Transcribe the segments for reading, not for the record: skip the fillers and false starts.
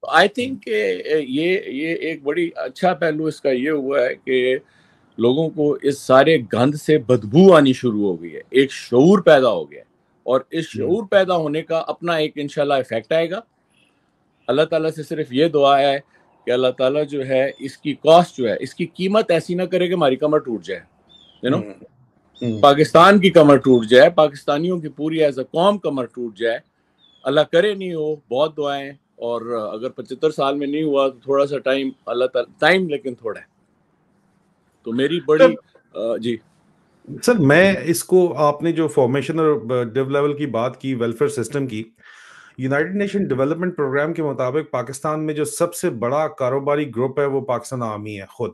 I think یہ ایک بڑی اچھا پہلو اس کا یہ ہوا ہے کہ لوگوں کو اس سارے گند سے بدبو آنی شروع ہو گئی ہے، ایک شعور پیدا ہو گیا ہے، اور اس شعور پیدا ہونے کا اپنا ایک انشاءاللہ افیکٹ آئے گا. اللہ تعالیٰ سے صرف یہ دعا ہے کہ اللہ تعالیٰ جو ہے اس کی کاسٹ جو ہے، اس کی قیمت ایسی نہ کرے کہ ہماری کمر ٹوٹ جائے، پاکستان کی کمر ٹوٹ جائے، پاکستانیوں کی پوری ایز اے قوم کمر ٹوٹ جائے. اللہ کرے نہیں ہو، بہت دعائیں، اور اگر 75 سال میں نہیں ہوا تو تھوڑا سا ٹائم، اللہ تعالیٰ ٹائم لیکن تھوڑا ہے. تو میری بڑی جی سر، میں اس کو، آپ نے جو فارمیشن اور ڈیو لیول کی بات کی، ویلفیئر سسٹم کی، یونائٹڈ نیشن ڈیولپمنٹ پروگرام کے مطابق پاکستان میں جو سب سے بڑا کاروباری گروپ ہے وہ پاکستان آرمی ہے خود.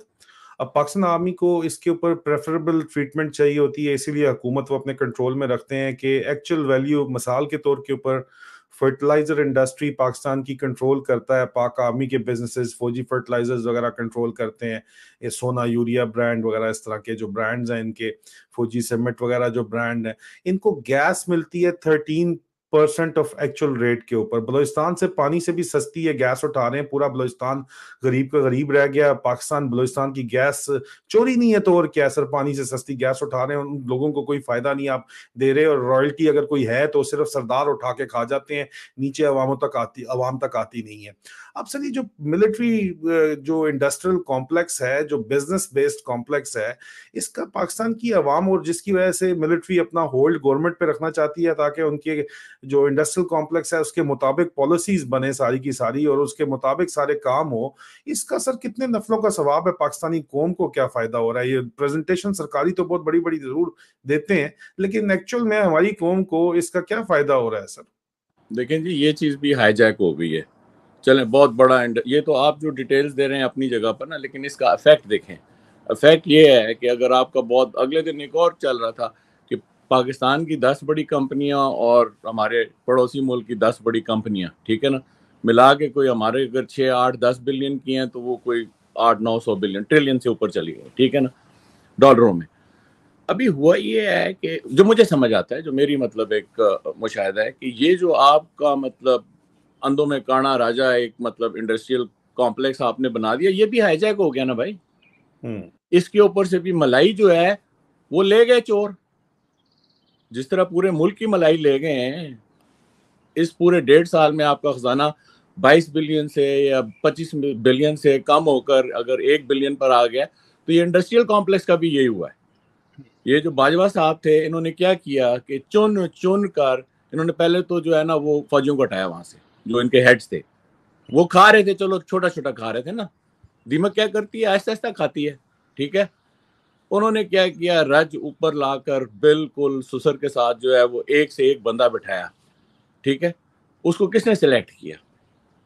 اب پاکستان آرمی کو اس کے اوپر پریفریبل ٹریٹمنٹ چاہیے ہوتی ہے، اسی لیے حکومت وہ اپنے کنٹرول میں رکھتے ہیں کہ ایکچوئل ویلیو، مثال کے طور کے اوپر فرٹیلائزر انڈسٹری پاکستان کی کنٹرول کرتا ہے، پاک آرمی کے بزنسز فوجی فرٹیلائزرز وغیرہ کنٹرول کرتے ہیں، یہ سونا یوریا برانڈ وغیرہ اس طرح کے جو برانڈز ہیں، ان کے فوجی سیمنٹ وغیرہ جو برانڈ ہیں، ان کو گیس ملتی ہے 13% آف ایکچوئل ریٹ کے اوپر. بلوچستان سے پانی سے بھی سستی ہے، گیس اٹھا رہے ہیں، پورا بلوچستان غریب کا غریب رہ گیا. پاکستان بلوچستان کی گیس چوری نہیں ہے تو اور کیا سر، پانی سے سستی گیس اٹھا رہے ہیں، ان لوگوں کو کوئی فائدہ نہیں آپ دے رہے، اور رائلٹی اگر کوئی ہے تو صرف سردار اٹھا کے کھا جاتے ہیں، نیچے عوام تک آتی نہیں ہے. اب سر، یہ جو ملٹری جو انڈسٹریل کمپلیکس ہے، جو بزنس بیسڈ کمپلیکس ہے، اس کا پاکستان کی عوام، اور جس کی وجہ سے ملٹری اپنا ہولڈ گورنمنٹ پہ رکھنا چاہتی ہے تاکہ ان کے جو انڈسٹریل کمپلیکس ہے اس کے مطابق پالیسیز بنے ساری کی ساری اور اس کے مطابق سارے کام ہو، اس کا سر کتنے نفلوں کا ثواب ہے؟ پاکستانی قوم کو کیا فائدہ ہو رہا ہے؟ یہ پریزنٹیشن سرکاری تو بہت بڑی بڑی ضرور دیتے ہیں، لیکن ایکچوئل میں ہماری قوم کو اس کا کیا فائدہ ہو رہا ہے سر؟ دیکھیں جی، یہ چیز بھی ہائی جیک ہو گئی ہے. چلیں، بہت بڑا یہ تو آپ جو ڈیٹیلز دے رہے ہیں اپنی جگہ پر نا، لیکن اس کا افیکٹ دیکھیں. افیکٹ یہ ہے کہ اگر آپ کا بہت، اگلے دن ایک اور چل رہا تھا کہ پاکستان کی 10 بڑی کمپنیاں اور ہمارے پڑوسی ملک کی 10 بڑی کمپنیاں، ٹھیک ہے نا، ملا کے کوئی ہمارے اگر 6 8 10 بلین کی ہیں تو وہ کوئی 8 900 بلین، ٹریلین سے اوپر چلی گئی، ٹھیک ہے نا، ڈالروں میں. ابھی ہوا یہ ہے کہ جو مجھے سمجھ آتا ہے، جو میری مطلب ایک مشاہدہ ہے، کہ یہ جو آپ کا مطلب اندوں میں کانا راجا ایک مطلب انڈسٹریل کمپلیکس آپ نے بنا دیا، یہ بھی ہائی جیک ہو گیا نا بھائی. اس کے اوپر سے بھی ملائی جو ہے وہ لے گئے چور، جس طرح پورے ملک کی ملائی لے گئے ہیں. اس پورے 1.5 سال میں آپ کا خزانہ 22 بلین سے یا 25 بلین سے کم ہو کر اگر 1 بلین پر آ گیا، تو یہ انڈسٹریل کمپلیکس کا بھی یہی ہوا ہے. یہ جو باجوہ صاحب تھے، انہوں نے کیا کیا کہ چن کر انہوں نے پہلے تو جو ہے نا وہ فوجیوں کو ہٹایا وہاں سے، جو ان کے ہیڈز تھے. وہ کھا رہے تھے، چلو چھوٹا چھوٹا کھا رہے تھے نا، دیمک کیا کرتی ہے، آہستہ آہستہ کھاتی ہے، ٹھیک ہے. انہوں نے کیا کیا، رج اوپر لا کر بالکل سسر کے ساتھ جو ہے وہ ایک سے ایک بندہ بٹھایا، ٹھیک ہے. اس کو کس نے سلیکٹ کیا؟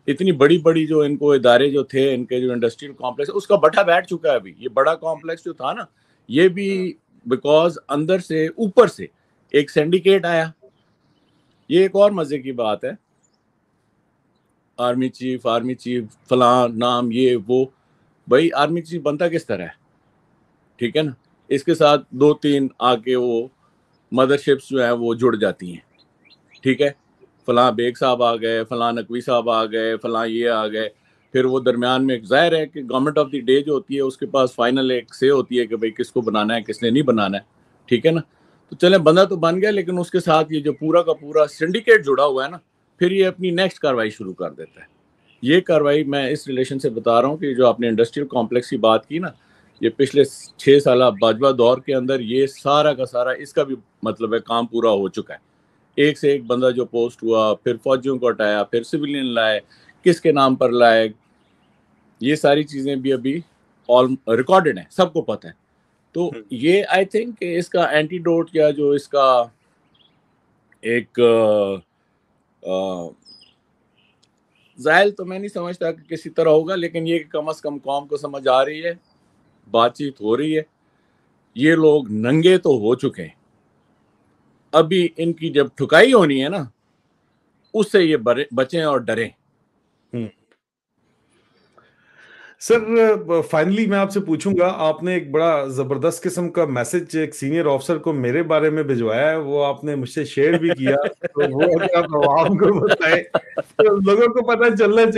اتنی بڑی بڑی جو ان کو ادارے جو تھے، ان کے جو انڈسٹریل کمپلیکس، اس کا بٹھا بیٹھ چکا ہے ابھی. یہ بڑا کمپلیکس جو تھا نا، یہ بھی بیکاز اندر سے اوپر سے ایک سینڈیکیٹ آیا. یہ ایک اور مزے کی بات ہے، آرمی چیف فلاں نام یہ وہ، بھائی آرمی چیف بنتا کس طرح ہے، ٹھیک ہے نا. اس کے ساتھ 2-3 آ کے وہ مدر شپس جو ہیں وہ جڑ جاتی ہیں، ٹھیک ہے. فلاں بیگ صاحب آ گئے، فلاں نقوی صاحب آ گئے، فلاں یہ آ گئے. پھر وہ درمیان میں ظاہر ہے کہ گورنمنٹ آف دی ڈے جو ہوتی ہے اس کے پاس فائنل ایک سے ہوتی ہے کہ بھئی کس کو بنانا ہے، کس نے نہیں بنانا ہے، ٹھیک ہے نا. تو چلیں، بندہ تو بن گیا، لیکن اس کے ساتھ یہ جو پورا کا پورا سنڈیکیٹ جڑا ہوا ہے نا، پھر یہ اپنی نیکسٹ کاروائی شروع کر دیتا ہے. یہ کاروائی میں اس ریلیشن سے بتا رہا ہوں کہ جو آپ نے انڈسٹریل کمپلیکس کی بات کی نا، یہ پچھلے 6 سالہ باجوہ دور کے اندر یہ سارا کا سارا اس کا بھی مطلب ہے کام پورا ہو چکا ہے. ایک سے ایک بندہ جو پوسٹ ہوا، پھر فوجیوں کو ہٹایا، پھر سویلین لائے، کس کے نام پر لائے، یہ ساری چیزیں بھی ابھی ریکارڈڈ ہیں، سب کو پتہ ہے. تو یہ آئی تھنک کہ اس کا اینٹی ڈوٹ یا جو اس کا ایک زائل تو میں نہیں سمجھتا کہ کسی طرح ہوگا، لیکن یہ کہ کم از کم قوم کو سمجھ آ رہی ہے، بات چیت ہو رہی ہے. یہ لوگ ننگے تو ہو چکے ہیں، ابھی ان کی جب ٹھکائی ہونی ہے نا، اس سے یہ بچیں اور ڈریں. سر فائنلی میں آپ سے پوچھوں گا، آپ نے ایک بڑا زبردست قسم کا میسج ایک سینئر آفیسر کو میرے بارے میں بھجوایا ہے، وہ آپ نے مجھ سے شیئر بھی کیا، تو وہ اگر آپ عوام کو بتائیں تو لوگوں کو پتہ چلنا چاہیے.